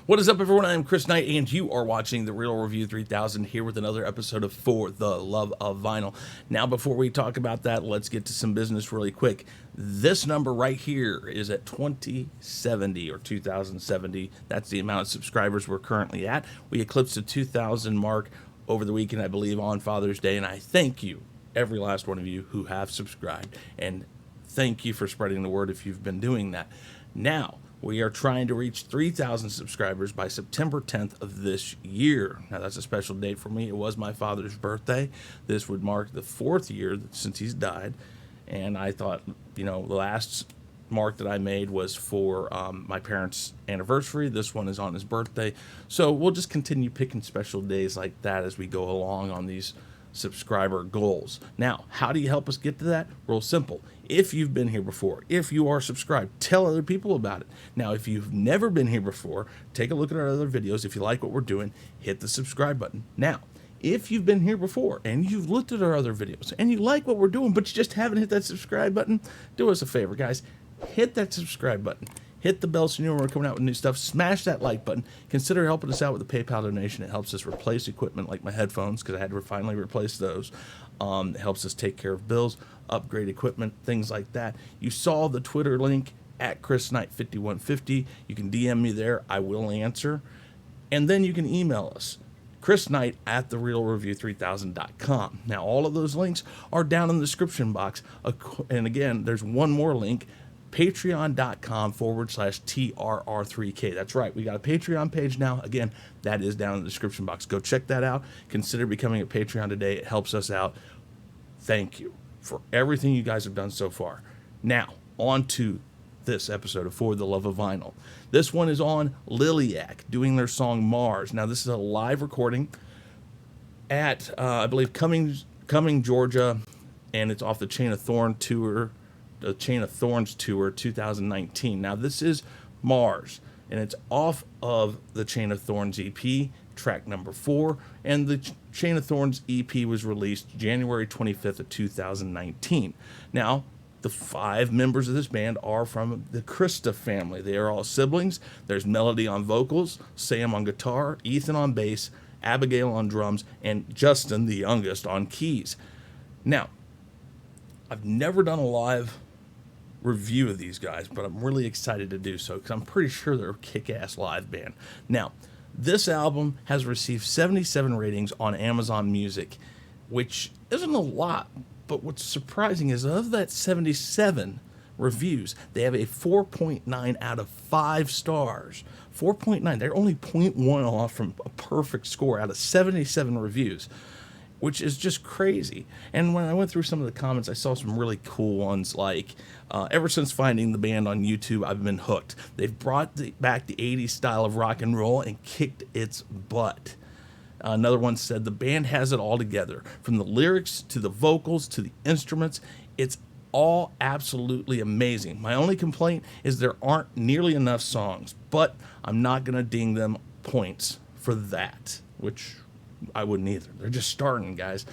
What is up, everyone? I am Chris Knight, and you are watching The Real Review 3000 here with another episode of For the Love of Vinyl. Now, before we talk about that, let's get to some business really quick. This number right here is at 2070 or 2070. That's the amount of subscribers we're currently at. We eclipsed the 2,000 mark over the weekend, I believe, on Father's Day, and I thank you, every last one of you who have subscribed, and thank you for spreading the word if you've been doing that. Now, we are trying to reach 3,000 subscribers by September 10th of this year. Now, that's a special date for me. It was my father's birthday. This would mark the 4th year since he's died. And I thought, the last mark that I made was for my parents' anniversary. This one is on his birthday. So we'll just continue picking special days like that as we go along on these subscriber goals. Now, how do you help us get to that? Real simple. If you've been here before, if you are subscribed, tell other people about it. Now, if you've never been here before, take a look at our other videos. If you like what we're doing, hit the subscribe button. Now, if you've been here before and you've looked at our other videos and you like what we're doing, but you just haven't hit that subscribe button, do us a favor, guys. Hit that subscribe button. Hit the bell so you know when we're coming out with new stuff. Smash that like button. Consider helping us out with a PayPal donation. It helps us replace equipment like my headphones, because I had to finally replace those. It helps us take care of bills, upgrade equipment, things like that. You saw the Twitter link at chrisknight5150. You can DM me there. I will answer. And then you can email us, chrisknight@therealreview3000.com. Now, all of those links are down in the description box. And again, there's one more link, patreon.com/TRR3K. That's right. We got a Patreon page now. Again, that is down in the description box. Go check that out. Consider becoming a Patreon today. It helps us out. Thank you for everything you guys have done so far. Now, on to this episode of For the Love of Vinyl. This one is on Liliac doing their song Mars. Now, this is a live recording at, I believe, Cumming, Georgia, and it's off the Chain of Thorns tour 2019. Now, this is Mars, and it's off of the Chain of Thorns EP, track number 4, and the Chain of Thorns EP was released January 25th of 2019. Now, the 5 members of this band are from the Cristea family. They are all siblings. There's Melody on vocals, Sam on guitar, Ethan on bass, Abigail on drums, and Justin, the youngest, on keys. Now, I've never done a live review of these guys, but I'm really excited to do so because I'm pretty sure they're a kick-ass live band. Now, this album has received 77 ratings on Amazon Music, which isn't a lot, but what's surprising is of that 77 reviews, they have a 4.9 out of 5 stars. 4.9. They're only 0.1 off from a perfect score out of 77 reviews, which is just crazy. And when I went through some of the comments, I saw some really cool ones like, ever since finding the band on YouTube, I've been hooked. They've brought back the 80s style of rock and roll and kicked its butt. Another one said, the band has it all together. From the lyrics to the vocals to the instruments, it's all absolutely amazing. My only complaint is there aren't nearly enough songs, but I'm not going to ding them points for that, which I wouldn't either. They're just starting, guys.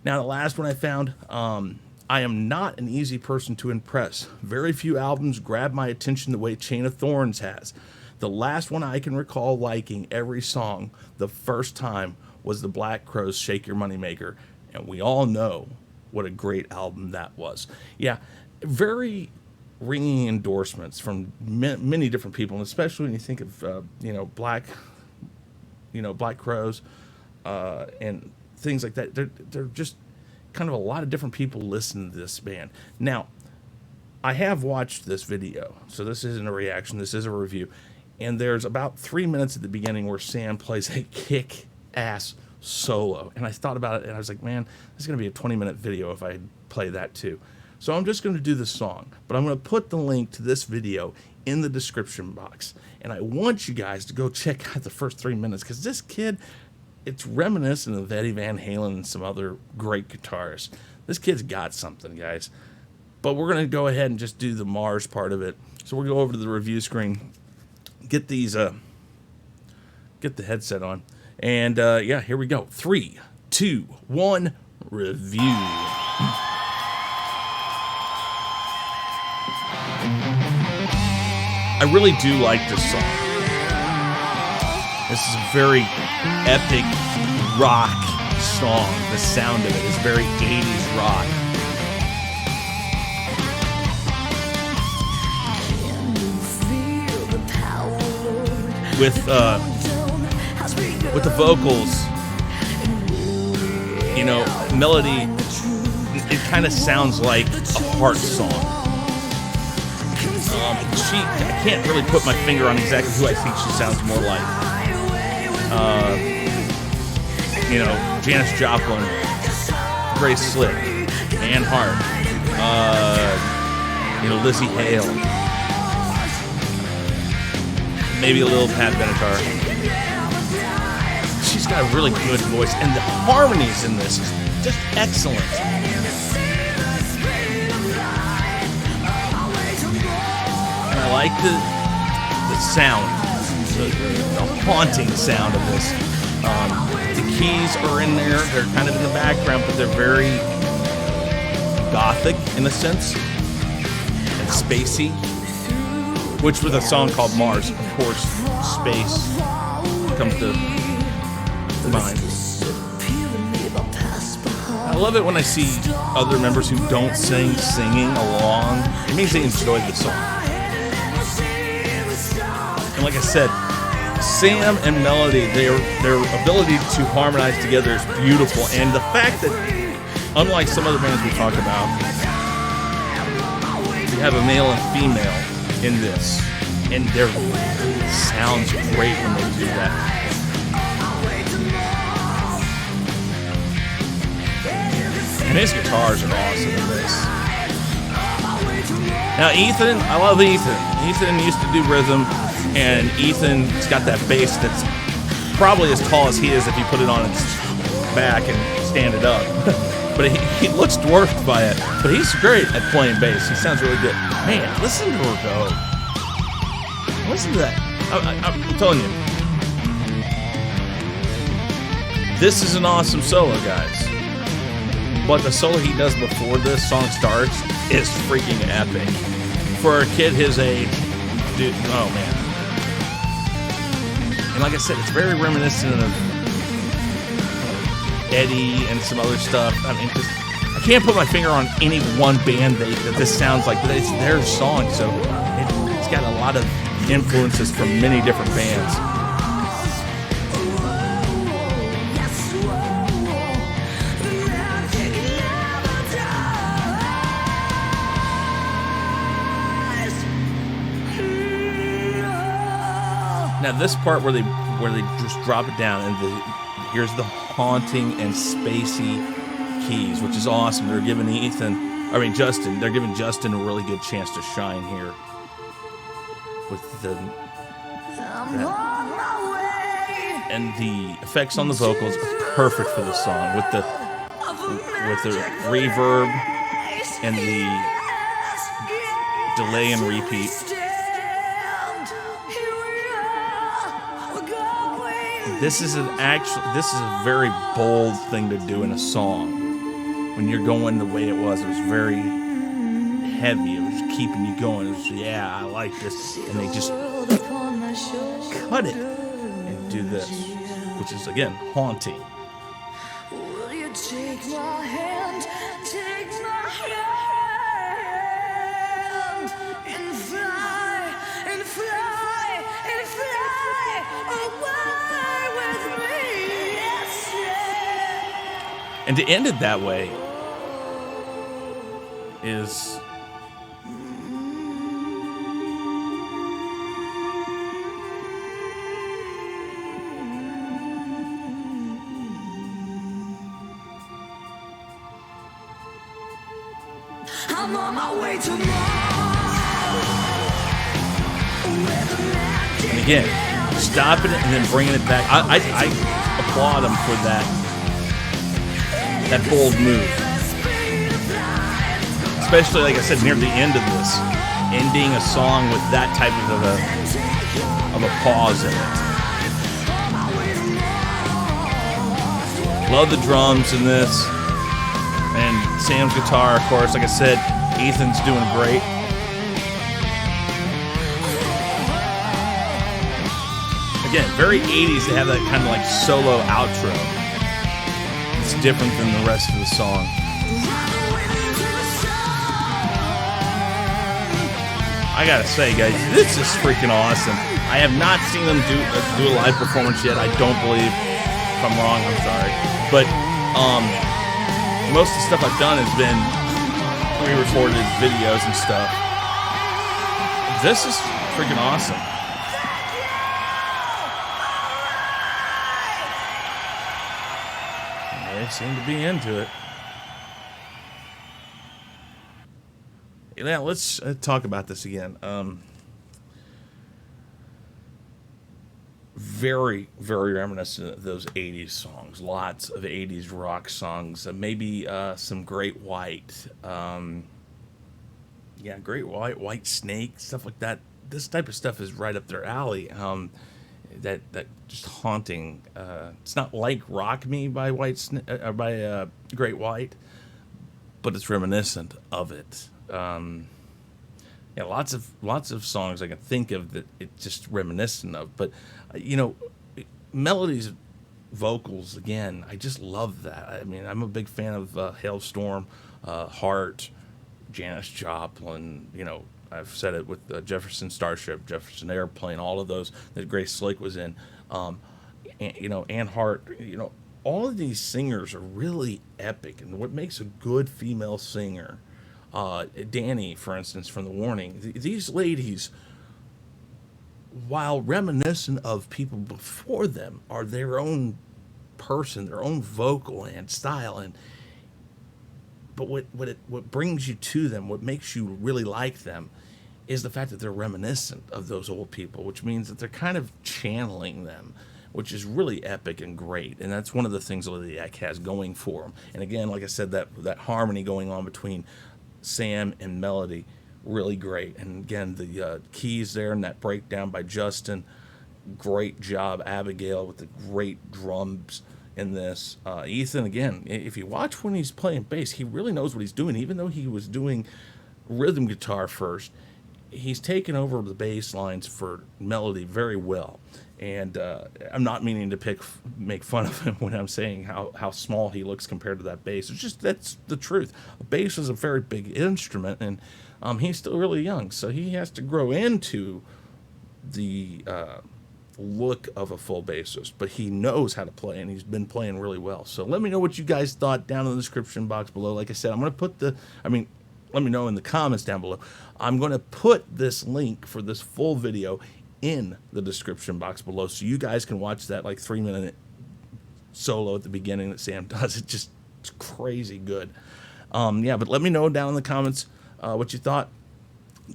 Now, the last one I found, I am not an easy person to impress. Very few albums grab my attention the way Chain of Thorns has. The last one I can recall liking every song the first time was the Black Crowes' Shake Your Moneymaker, and we all know what a great album that was. Yeah, very ringing endorsements from many different people, and especially when you think of Black Crowes, and things like that. They're just kind of a lot of different people listen to this band. Now, I have watched this video, so this isn't a reaction, this is a review, and there's about 3 minutes at the beginning where Sam plays a kick-ass solo, and I thought about it, and I was like, man, this is going to be a 20-minute video if I play that too. So I'm just going to do the song, but I'm going to put the link to this video in the description box, and I want you guys to go check out the first 3 minutes, because this kid, it's reminiscent of Eddie Van Halen and some other great guitarists. This kid's got something, guys. But we're going to go ahead and just do the Mars part of it. So we'll go over to the review screen, get the headset on, and yeah, here we go. 3, 2, 1, review. I really do like this song. This is a very epic rock song. The sound of it is very 80s rock. With the vocals, you know, melody, it kind of sounds like a heart song. I can't really put my finger on exactly who I think she sounds more like. You know, Janis Joplin, Grace Slick, Anne Hart, you know, Lizzie Hale, maybe a little Pat Benatar. She's got a really good voice, and the harmonies in this is just excellent. And I like the sound, the haunting sound of this. The keys are in there; they're kind of in the background, but they're very gothic in a sense, and spacey. Which, with a song called Mars, of course, space comes to mind. I love it when I see other members who don't sing singing along. It means they enjoy the song. And like I said, Sam and Melody, their ability to harmonize together is beautiful. And the fact that, unlike some other bands we talk about, you have a male and female in this, and their sounds great when they do that. And his guitars are awesome in this. Now Ethan, I love Ethan. Ethan used to do rhythm, and Ethan's got that bass that's probably as tall as he is if you put it on its back and stand it up. But he looks dwarfed by it. But he's great at playing bass. He sounds really good. Man, listen to her go. Listen to that. I'm telling you. This is an awesome solo, guys. But the solo he does before this song starts is freaking epic. For a kid his age, dude, oh man. And like I said, it's very reminiscent of Eddie and some other stuff. I mean, I can't put my finger on any one band that this sounds like, but it's their song, so it's got a lot of influences from many different bands. Now this part where they just drop it down and here's the haunting and spacey keys, which is awesome. They're giving Justin. They're giving Justin a really good chance to shine here with and the effects on the vocals are perfect for the song with the reverb and the delay and repeat. This is a very bold thing to do in a song. When you're going the way it was very heavy. It was keeping you going. It was, yeah, I like this. And they just cut it and do this, which is, again, haunting. Will you take my hand, and fly, and fly, and fly away with me, yes, yeah. And to end it that way is I'm on my way to and again, stopping it and then bringing it back. I applaud them for that bold move. Especially, like I said, near the end of this, ending a song with that type of a pause in it. Love the drums in this. And Sam's guitar, of course, like I said, Ethan's doing great. Again, very 80s to have that kind of like solo outro. It's different than the rest of the song. I gotta say, guys, this is freaking awesome. I have not seen them do a live performance yet. I don't believe. If I'm wrong, I'm sorry. But most of the stuff I've done has been pre-recorded videos and stuff. This is freaking awesome. They seem to be into it. Now let's talk about this again. Very, very reminiscent of those 80s songs. Lots of 80s rock songs. Maybe some Great White. Yeah, Great White, White Snake, stuff like that. This type of stuff is right up their alley. That just haunting. It's not like Rock Me by Great White, but it's reminiscent of it. Yeah, lots of songs I can think of that it's just reminiscent of. But you know, Melody's vocals again, I just love that. I mean, I'm a big fan of Hailstorm, Heart, Janis Joplin. You know, I've said it with Jefferson Starship, Jefferson Airplane, all of those that Grace Slick was in. You know, Ann Hart. You know, all of these singers are really epic, and what makes a good female singer. Danny, for instance, from The Warning. These ladies, while reminiscent of people before them, are their own person, their own vocal and style. But what brings you to them, what makes you really like them, is the fact that they're reminiscent of those old people, which means that they're kind of channeling them, which is really epic and great. And that's one of the things Liliac has going for them. And again, like I said, that harmony going on between Sam and Melody, really great. And again, the keys there and that breakdown by Justin, great job. Abigail with the great drums in this. Ethan, again, if you watch when he's playing bass, he really knows what he's doing. Even though he was doing rhythm guitar first, he's taken over the bass lines for Melody very well. And I'm not meaning to make fun of him when I'm saying how small he looks compared to that bass. It's just, that's the truth. A bass is a very big instrument, and he's still really young, so he has to grow into the look of a full bassist. But he knows how to play, and he's been playing really well. So let me know what you guys thought down in the description box below. Like I said, I'm going to put let me know in the comments down below. I'm going to put this link for this full video in the description box below, so you guys can watch that like 3-minute solo at the beginning that Sam does. It's crazy good. Yeah, but let me know down in the comments what you thought.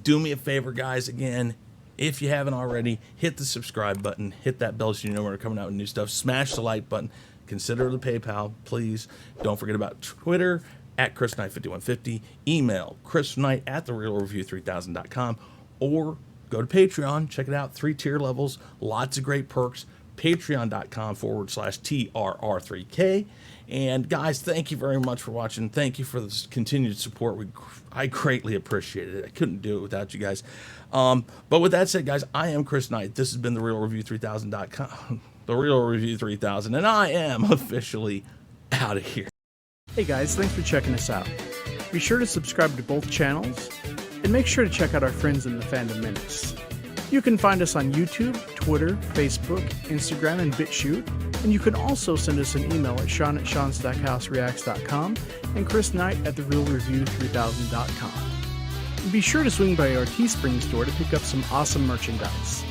Do me a favor, guys. Again, if you haven't already, hit the subscribe button, hit that bell so you know when we're coming out with new stuff. Smash the like button. Consider the PayPal, please. Don't forget about Twitter at chrisknight5150. Email chrisknight@therealreview3000.com, or go to Patreon, check it out, 3 tier levels, lots of great perks, patreon.com/TRR3K. And guys, thank you very much for watching. Thank you for this continued support. I greatly appreciate it. I couldn't do it without you guys. But with that said, guys, I am Chris Knight. This has been TheRealReview3000.com, The Real Review 3000, and I am officially out of here. Hey guys, thanks for checking us out. Be sure to subscribe to both channels, and make sure to check out our friends in the Fandom Minutes. You can find us on YouTube, Twitter, Facebook, Instagram, and BitChute, and you can also send us an email at Sean@SeanStackHouseReacts.com and chrisknight@TheRealReview3000.com. And be sure to swing by our Teespring store to pick up some awesome merchandise.